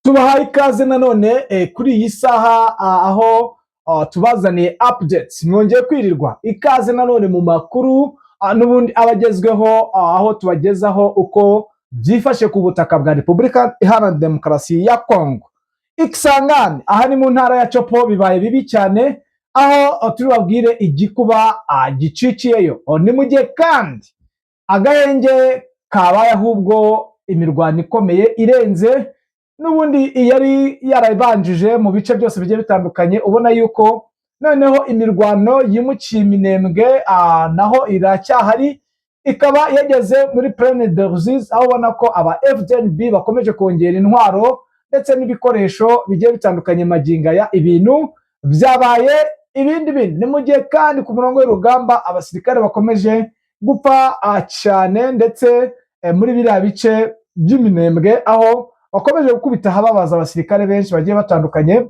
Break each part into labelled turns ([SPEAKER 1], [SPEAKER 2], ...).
[SPEAKER 1] Tubahaye ikaze nanone kuri iyi saha aho tubazaniye updates mwongeye kwirirwa ikaze nanone mu makuru n'ubundi abagezweho aho tubagezaho uko byifashe ku butaka bwa Repubulika Iharanira Demokarasi ya Kongo. Ikisangane aha ni mu ntara ya Chopo bibaye bibi cyane aho turi babwire igikuba gicikiyeyo. Ni mu gihe kandi agahenge kabaye ahubwo imirwano ikomeye irenze n'ubundi yari yarabanjije mu bice byose bigiye bitandukanye, ubona yuko noneho imirwano yimukiye Minembwe naho iracyahari, ikaba yageze muri Plaine de Ruzizi, aho ubona ko aba FDNB bakomeje kongera intwaro ndetse n'ibikoresho bigiye bitandukanye magingo aya. Ibintu byabaye ibindi bintu. Ni mu gihe kandi ku murongo w'urugamba abasirikare bakomeje gupfa cyane ndetse muri biriya bice by'Iminembwe, aho bakomeje gukubita hababaza abasirikare benshi bagiye batandukanye.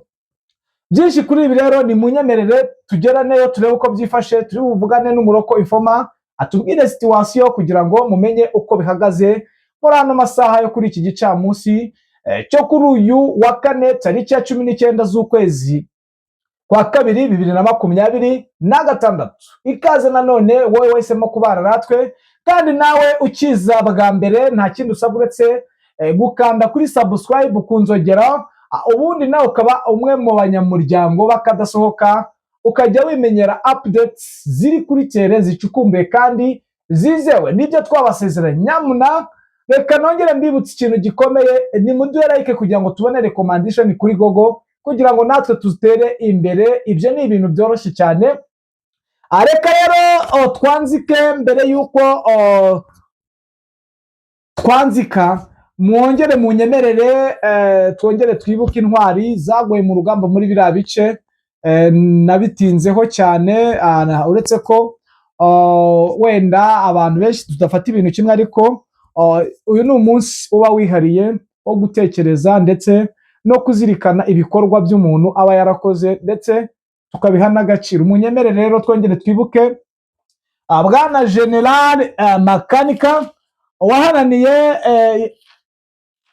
[SPEAKER 1] Byinshi kuri ibi rero ni munyemerere tugeraneyo turebe uko byifashe, turi buvugane n'umuroko Ifoma atubwire situation kugira ngo mumenye uko bihagaze muri ano masaha yo kuri iki gicamunsi cyo kuri uyu wa kane tariki ya 19 z'ukwezi kwa kabiri 2026. Ikaze nanone wowe wahisemo kubana natwe, kandi nawe ukiza bwa mbere nta kindi usabwa uretse gukanda kuri subscribe kunzogera, ubundi nawe ukaba umwe mu banyamuryango bakadasohoka, ukajya wimenyera updates ziri kuri tere zicukumbuye kandi zizewe nibyo twabasezeranye. Nyamuna reka nongere mbibutse ikintu gikomeye, ni muduhe like kugira ngo tubone recommendation kuri Google kugira ngo natwe tutere imbere. Ibyo ni ibintu byoroshye cyane. Reka rero twanzike mbere yuko twanzika, mwongere munyemerere twongere twibuke intwari zaguye mu rugamba muri biriya bice. Nabitinzeho cyane uretse ko wenda abantu benshi tudafata ibintu kimwe, ariko uyu ni umunsi uba wihariye wo gutekereza ndetse no kuzirikana ibikorwa by'umuntu aba yarakoze ndetse tukabiha n'agaciro. Munyemerere rero twongere twibuke bwana General Makanika waharaniye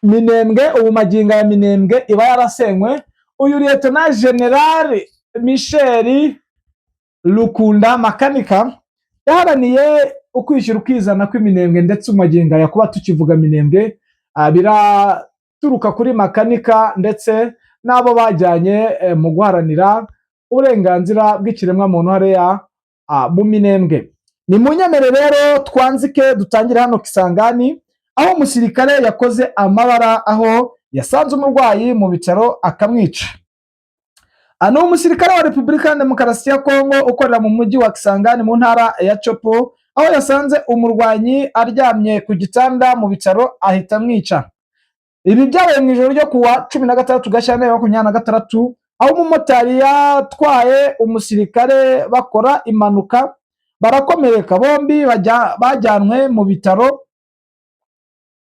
[SPEAKER 1] Minembwe, ubu magingo ya Minembwe iba yarasenywe. Uyu Lieutenant General Michel Lukunda Makanika yaharaniye ukwishyira ukizana kw'Iminembwe, ndetse magingo ya kuba tukivuga Minembwe biraturuka kuri Makanika ndetse n'abo bajyanye mu guharanira uburenganzira bw'ikiremwa muntu hariya mu Minembwe. Ni munyemere rero twanzike dutangire hano Kisangani, aho umusirikare yakoze amabara, aho yasanze umurwayi mu bitaro akamwica. Ano umusirikare wa Repubulika ya Demokarasi ya Kongo ukorera mu mujyi wa Kisangani mu ntara ya Chopo, aho yasanze umurwanyi aryamye ku gitanda mu bitaro ahita amwica. Ibi byabaye mu ijoro ryo kuwa 16 Gashyantare 2026, aho umumotari yatwaye umusirikare bakora impanuka barakomereka, bombi bajyanwe mu bitaro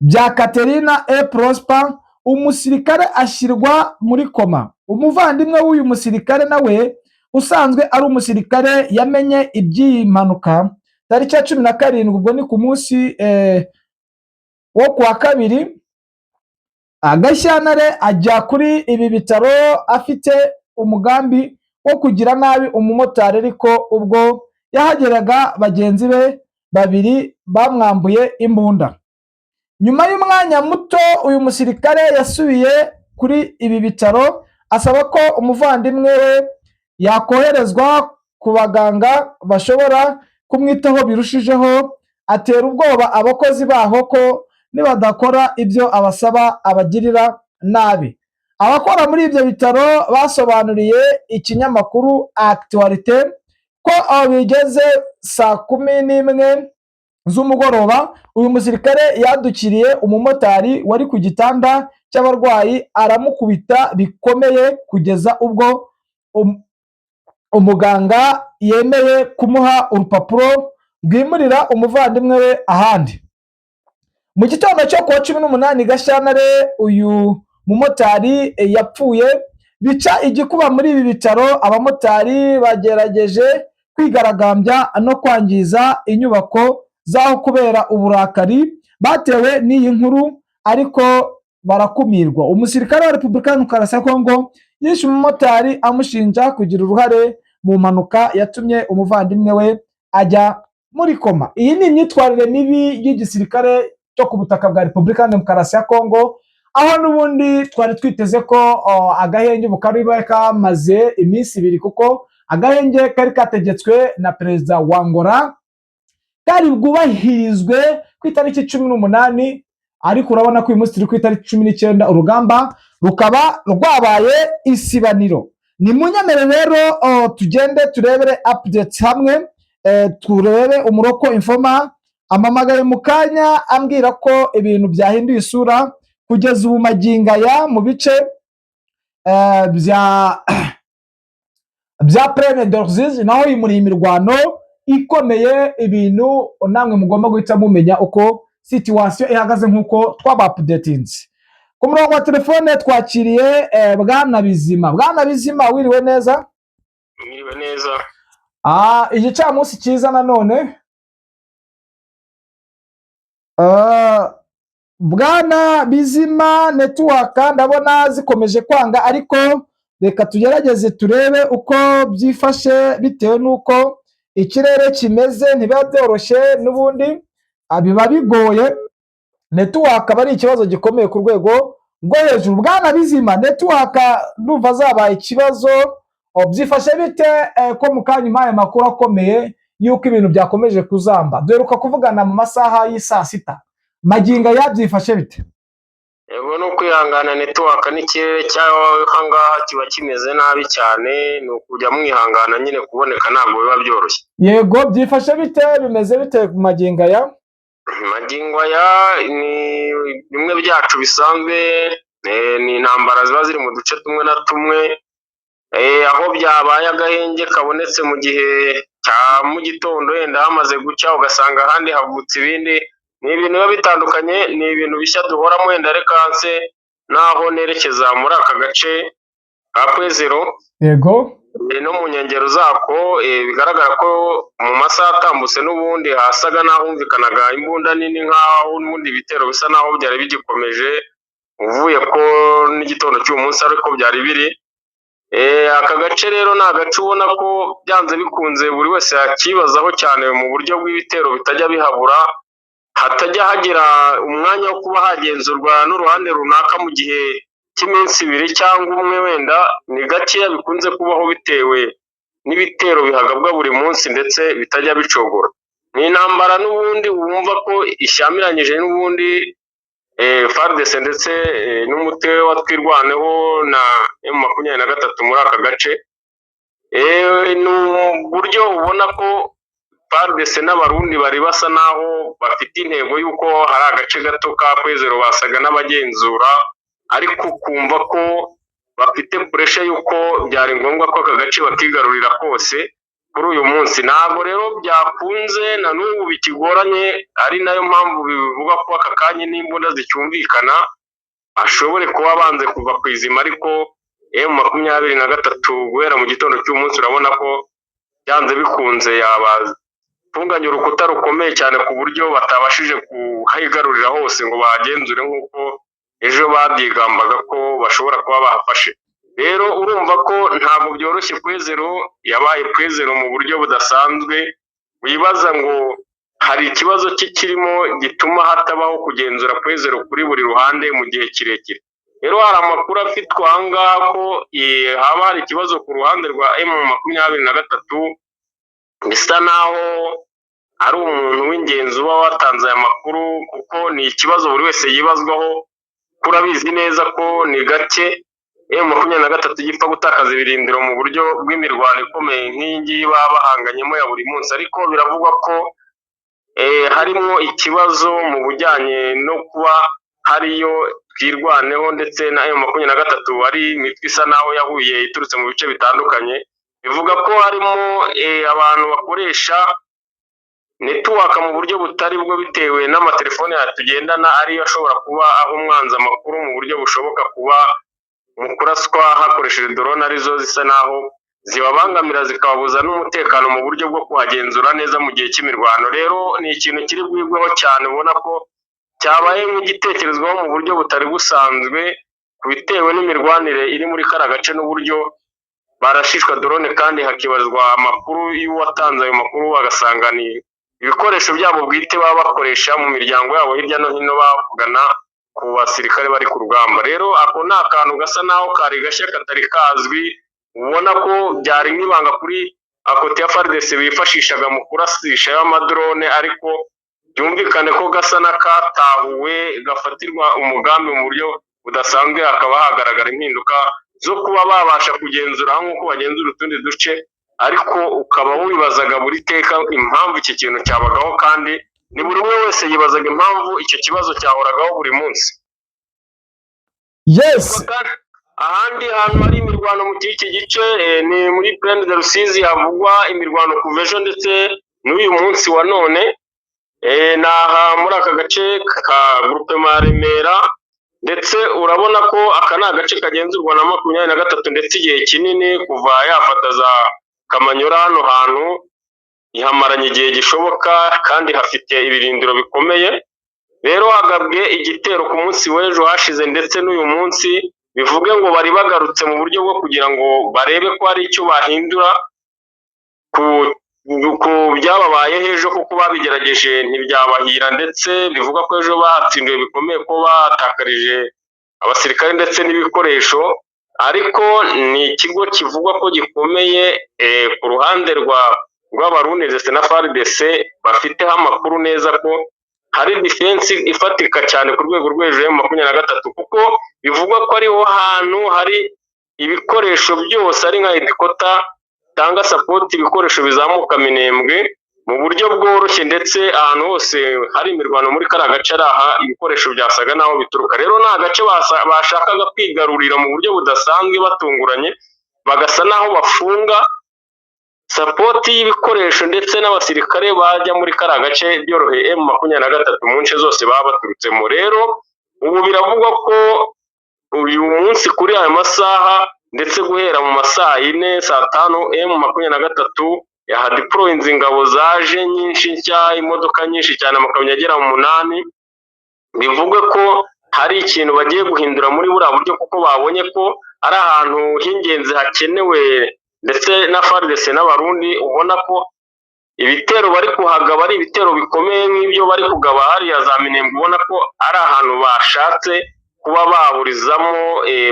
[SPEAKER 1] bya Katerina E Prosper. Umusirikare ashyirwa muri koma. Umuvandimwe w'uyu musirikare nawe usanzwe ari umusirikare yamenye iby'iyi mpanuka tariki ya 17, ubwo ni ku munsi wo kuwa kabiri Gashyantare, ajya kuri ibi bitaro afite umugambi wo kugira nabi umumotari, ariko ubwo yahageraga bagenzi be babiri bamwambuye imbunda. Nyuma y'umwanya muto uyu musirikare yasubiye kuri ibi bitaro asaba ko umuvandimwe we yakoherezwa ku baganga bashobora kumwitaho birushijeho. Atera ubwoba abakozi baho ko nibadakora ibyo abasaba abagirira nabi. Abakora muri ibyo bitaro basobanuriye ikinyamakuru Actualité ko bigeze saa 11 z'umugoroba uyu musirikare yadukiriye umumotari wari ku gitanda cy'abarwayi, aramukubita bikomeye kugeza ubwo umuganga yemeye kumuha urupapuro rwimurira umuvandimwe we ahandi. Mu gitondo cyo kuwa 18 Gashyantare uyu mumotari yapfuye. Bica igikuba muri ibi bitaro, abamotari bagerageje kwigaragambya no kwangiza inyubako zaho kubera uburakari batewe n'iyi nkuru, ariko barakumirwa. Umusirikare wa Repubulika Demokarasi ya Kongo yishe umumotari amushinja kugira uruhare mu mpanuka yatumye umuvandimwe we ajya muri koma. Iyi ni imyitwarire mibi y'igisirikare cyo ku butaka bwa Repubulika Demokarasi ya Kongo, aho n'ubundi twari twiteze ko agahenge bukari kamaze iminsi 2 kuko agahenge kari kategetswe na perezida wa Angola kari bwubahirizwe ku itariki 18, ariko urabona ko uyu munsi turi ku itariki 19 urugamba rukaba rwabaye isibaniro. Ni munyamere rero tugende turebere updates hamwe, turebe Umuroko Informa amamagaye mu kanya ambwira ko ibintu byahinduye isura kugeza ubu maginga ya mu bice bya Plaine d'Orzizi, naho imuri imirwano ikomeye, ibintu namwe mugomba guhita mumenya uko situation ihagaze nkuko twabapdatinze. Ku murongo wa telefone twakiriye Bwana Bizima. Bwana Bizima, wiriwe neza?
[SPEAKER 2] Mwiriwe neza.
[SPEAKER 1] Igicamunsi cyiza nanone. Bwana Bizima, network ndabona zikomeje kwanga, ariko reka tugerageze turebe uko byifashe bitewe nuko ikirere kimeze, ntibiba byoroshye n'ubundi biba bigoye. Network aba ari ikibazo gikomeye ku rwego rwo hejuru. Bwana Bizima, network ndumva zabaye ikibazo, byifashe bite ko mu kanya impaye amakuru akomeye yuko ibintu byakomeje kuzamba? Duheruka kuvugana mu masaha y'isaa 6, maginga yabyifashe bite?
[SPEAKER 2] Yego, no kwihangana, network n'ikirere cy'ahangaha kiba kimeze nabi cyane, ni ukujya mwihangana nyine, kuboneka ntabwo biba byoroshye.
[SPEAKER 1] Yego, byifashe bite, bimeze bite ku maginga ya?
[SPEAKER 2] Magingo ya ni bimwe byacu bisanzwe, ni intambara ziba ziri mu duce tumwe na tumwe, aho byabaye agahenge kabonetse mu gihe cya mu gitondo yenda hamaze gucya, ugasanga ahandi havutse ibindi. Ni ibintu biba bitandukanye, ni ibintu bishya duhoramo. Wenda reka nse naho nerekeza muri aka gace ka Kwezero.
[SPEAKER 1] Yego,
[SPEAKER 2] no mu nkengero zako bigaragara ko mu masaha atambutse n'ubundi hasaga n'ahumvikanaga imbunda nini, nk'aho n'ubundi ibitero bisa naho byari bigikomeje, uvuye ko n'igitondo cy'uyu munsi ariko byari biri. Aka gace rero ni agace ubona ko byanze bikunze buri wese yakibazaho cyane, mu buryo bw'ibitero bitajya bihabura, hatajya hagira umwanya wo kuba hagenzurwa n'uruhande runaka mu gihe cy'iminsi 2 cyangwa 1. Wenda ni gakeya bikunze kubaho bitewe n'ibitero bihagabwa buri munsi ndetse bitajya bicogora. Ni intambara n'ubundi wumva ko ishyamiranyije n'ubundi FARDC ndetse n'umutwe wa Twirwaneho na M23 muri aka gace. Ni uburyo ubona ko FARDC n'abarundi bari basa naho bafite intego y'uko hari agace gato ka Kwezero basaga n'abagenzura, ariko kumva ko bafite pressure y'uko byari ngombwa ko aka gace bakigarurira kose kuri uyu munsi. Ntabwo rero byakunze na n'ubu bikigoranye, ari nayo mpamvu bivuga ko aka kanya n'imbunda zicyumvikana ashobore kuba banze kuva ku izima, ariko M23 guhera mu gitondo cy'umunsi urabona ko byanze bikunze yabafunganya urukuta rukomeye cyane, ku buryo batabashije kuhigarurira hose ngo bagenzure nk'uko ejo babyigambaga ko bashobora kuba bahafashe. Rero urumva ko ntabwo byoroshye. Kwezero yabaye Kwezero mu buryo budasanzwe, wibaza ngo hari ikibazo kirimo gituma hatabaho kugenzura Kwezero kuri buri ruhande mu gihe kirekire. Rero hari amakuru afitwa ahangaha ko haba hari ikibazo ku ruhande rwa M23, bisa naho ari umuntu w'ingenzi uba watanze aya makuru, kuko ni ikibazo buri wese yibazwaho. Kurabizi neza ko ni gake M23 gipfa gutakaza ibirindiro mu buryo bw'imirwano ikomeye nk'iyi ngiyi baba bahanganyemo ya buri munsi, ariko biravugwa ko harimo ikibazo mu bujyanye no kuba hariyo Twirwaneho ndetse na M23 ari imitwe isa naho yahuye iturutse mu bice bitandukanye. Bivuga ko harimo abantu bakoresha network mu buryo butari bwo, bitewe n'amatelefone tugendana ariyo ashobora kuba aho umwanzi amakuru mu buryo bushoboka, kuba mu kuraswa hakoresheje drone arizo zisa naho zibabangamira zikababuza n'umutekano mu buryo bwo kuhagenzura neza mu gihe cy'imirwano. Rero ni ikintu kiri bwigweho cyane, ubona ko cyabaye nk'igitekerezwaho mu buryo butari busanzwe bitewe n'imirwanire iri muri kariya gace n'uburyo barashishwa drone kandi hakibazwa amakuru y'uwatanze ayo makuru agasanga ni ibikoresho byabo bwite baba bakoresha mu miryango yabo hirya no hino bavugana ku basirikare bari ku rugamba. Rero ako ni akantu gasa naho kari gashya katari kazwi, ubona ko byari nk'ibanga kuri akote ya FARDC bifashishaga mu kurasisha y'amadrone, ariko byumvikane ko gasa n'akatahuwe gafatirwa umugambi mu buryo budasanzwe, hakaba hagaragara impinduka zo kuba babasha kugenzura nk'uko bagenzura utundi duce, ariko ukaba wibazaga buri teka impamvu iki kintu cyabagaho, kandi ni buri umwe wese yibazaga impamvu icyo kibazo cyahoragaho buri munsi.
[SPEAKER 1] Yes.
[SPEAKER 2] Ahandi hantu hari imirwano mu iki gice ni muri Plaine de Rusizi, havugwa imirwano kuva ejo ndetse n'uyu munsi wa none. Ni aha muri aka gace ka groupement Remera, ndetse urabona ko aka ni agace kagenzurwa na 23 ndetse igihe kinini kuva yafata za Kamanyora. Hano hantu ihamaranye igihe gishoboka kandi hafite ibirindiro bikomeye. Rero hagabwe igitero ku munsi w'ejo hashize ndetse n'uyu munsi, bivuge ngo bari bagarutse mu buryo bwo kugira ngo barebe ko hari icyo bahindura ku byababayeho ejo, kuko babigerageje ntibyabahira, ndetse bivuga ko ejo batsindiwe bikomeye, ko batakarije abasirikare ndetse n'ibikoresho. Ariko ni ikigo kivugwa ko gikomeye ku ruhande rw'Abarundi ndetse na FARDC bafiteho amakuru neza ko hari defense ifatika cyane ku rwego rwo hejuru ya 23, kuko bivugwa ko ariho hantu hari ibikoresho byose, ari nka headquarter tanga support ibikoresho bizamuka Minembwe mu buryo bworoshye, ndetse ahantu hose hari imirwano muri kariya gace aha ibikoresho byasaga naho bituruka. Rero ni agace bashakaga kwigarurira mu buryo budasanzwe batunguranye, bagasa naho bafunga support y'ibikoresho ndetse n'abasirikare bajya muri kariya gace byoroheye M23 mu nce zose baba baturutsemo. Rero ubu biravugwa ko uyu munsi kuri aya masaha ndetse guhera mu masaha 4 saa 5 M23 yahadeployinze ingabo zaje nyinshi nshya, imodoka nyinshi cyane, amakamyo agera mu 8. Bivuga ko hari ikintu bagiye guhindura muri buriya buryo, kuko babonye ko ari ahantu h'ingenzi hakenewe, ndetse na FARDC n'Abarundi ubona ko ibitero bari kuhagaba ari ibitero bikomeye nk'ibyo bari kugaba hariya za Minembwe, ubona ko ari ahantu bashatse kuba baburizamo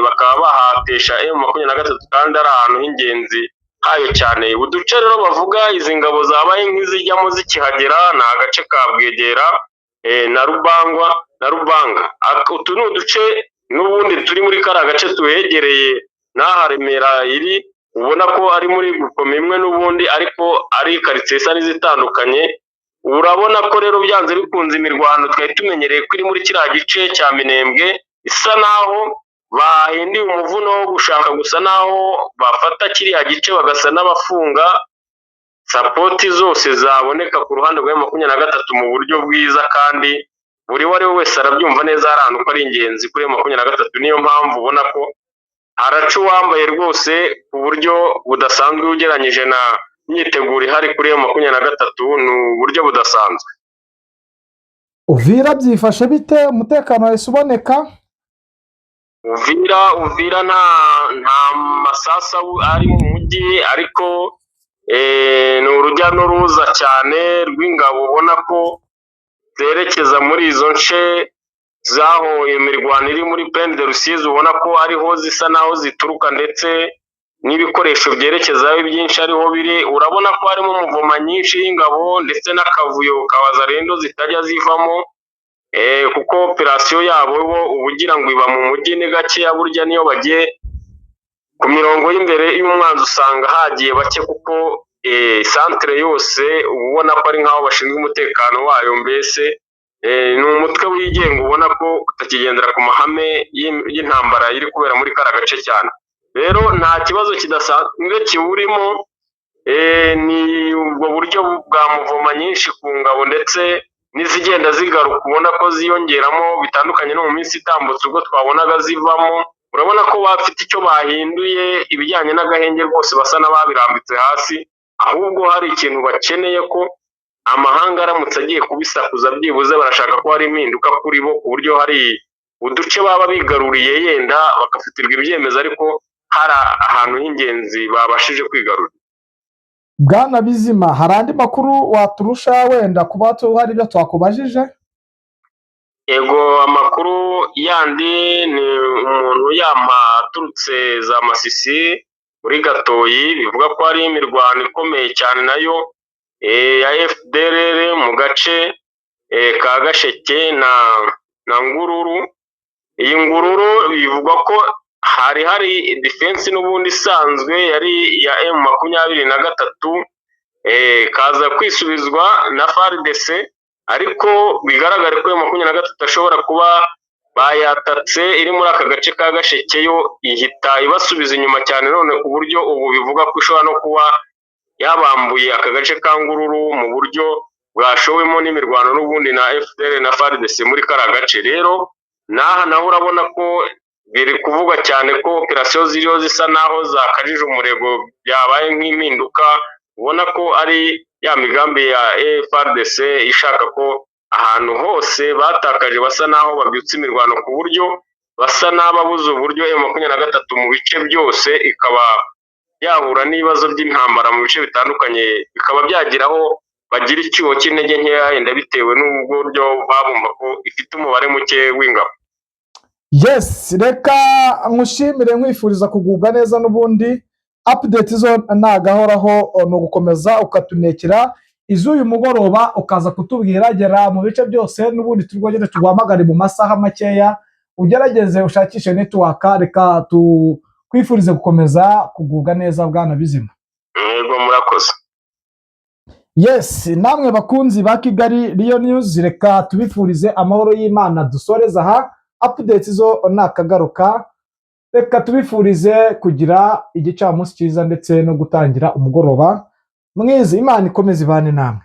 [SPEAKER 2] bakaba bahatesha M23 kandi ari ahantu h'ingenzi hayo cyane. Uduce rero bavuga izi ngabo zabaye nk'izijyamo zikihagera ni agace ka Bwegera na Rubanga. Utu ni uduce n'ubundi turi muri kariya gace tuhegereye n'aha Remera iri, ubona ko ari muri gukoma imwe n'ubundi, ariko ari karitsiye isa n'izitandukanye. Urabona ko rero byanze bikunze imirwano twari tumenyereye ko iri muri kiriya gice cya Minembwe isa naho bahindiye umuvuno wo gushaka gusa naho bafata kiriya gice bagasa n'abafunga sapoti zose zaboneka ku ruhande rwa 23 mu buryo bwiza, kandi buri wari wese arabyumva neza hari ahantu ko ari ingenzi kuri 23. Niyo mpamvu ubona ko araca uwambaye rwose ku buryo budasanzwe ugereranyije na imyiteguro ihari kuri 23, ni uburyo budasanzwe.
[SPEAKER 1] Uvira byifashe bite? Umutekano wese uboneka?
[SPEAKER 2] Uvira nta masasa ari mu mujyi, ariko ni urujya n'uruza cyane rw'ingabo, ubona ko zerekeza muri izo nce zaho imirwano iri muri Plaine de Rusizi, ubona ko ariho zisa naho zituruka, ndetse n'ibikoresho byerekezaho byinshi ariho biri. Urabona ko harimo umuvuma nyinshi y'ingabo ndetse n'akavuyo k'abazarendo zitajya zivamo, kuko operasiyo yabo ubugira ngo iba mu mujyi ni gakeya, burya niyo bagiye ku mirongo y'imbere y'umwanzi usanga hagiye bake, kuko santere yose ubona ko ari nk'aho bashinzwe umutekano wayo. Mbese ni umutwe wigenga, ubona ko utakigendera ku mahame y'intambara iri kubera muri kariya gace cyane. Rero nta kibazo kidasanzwe kiburimo, ni ubwo buryo bwa muvoma nyinshi ku ngabo, ndetse n'izigenda zigaruka ubona ko ziyongeramo, bitandukanye no mu minsi itambutse ubwo twabonaga zivamo. Urabona ko bafite icyo bahinduye, ibijyanye n'agahenge rwose basa n'ababirambitse hasi, ahubwo hari ikintu bakeneye ko amahanga aramutse agiye kubisakuza byibuze barashaka ko hari impinduka kuri bo, ku buryo hari uduce baba bigaruriye yenda bagafatirwa ibyemezo, ariko hari ahantu h'ingenzi babashije kwigarurira.
[SPEAKER 1] Bwana Bizima, hari andi makuru waturusha wenda kuba hari ibyo twakubajije?
[SPEAKER 2] Yego, amakuru yandi ni umuntu yampa aturutse za Masisi muri Gatoyi, bivuga ko hari imirwano ikomeye cyane nayo ya FDLR mu gace ka Gasheke na Ngururu. Iyi Ngururu bivugwa ko hari defense n'ubundi isanzwe yari ya M23, kaza kwisubizwa na FARDC, ariko bigaragara ko M23 ashobora kuba bayatatse iri muri aka gace ka Gasheke, yo ihita ibasubiza inyuma cyane, none ku buryo ubu bivuga ko ishobora no kuba yabambuye aka gace ka Ngururu mu buryo bwashowemo n'imirwano n'ubundi na FDL na FARDC muri kara gace. Rero naho urabona ko biri kuvuga cyane ko operasiyo ziriho zisa naho zakajije umurego, byabaye nk'impinduka, ubona ko ari ya migambi ya FARDC ishaka ko ahantu hose batakaje basa naho babyutse imirwano, ku buryo basa n'ababuze uburyo M23 mu bice byose ikaba yahura n'ibibazo by'intambara mu bice bitandukanye, bikaba byagiraho bagira icyuho cy'intege nkeya yenda bitewe n'uburyo babumva ko ifite umubare muke w'ingabo.
[SPEAKER 1] Yes, reka nkushimire nkwifuriza kugubwa neza, n'ubundi update zo nagahoraho no gukomeza ukatunekera iz'uyu mugoroba ukaza kutubwira gera mu bice byose, n'ubundi turwogere tugwamagare mu masaha makeya ugerageze ushakishe network. Reka kwifurize gukomeza kugubwa neza Bwana Bizima.
[SPEAKER 2] Yego, murakoze.
[SPEAKER 1] Yes, namwe bakunzi ba Kigali Real News, reka tubifurize amahoro y'Imana. Dusoreza aha updates zo nakagaruka, reka tubifurize kugira igicamunsi cyiza ndetse no gutangira umugoroba mwiza. Imana ikomeze ibane namwe.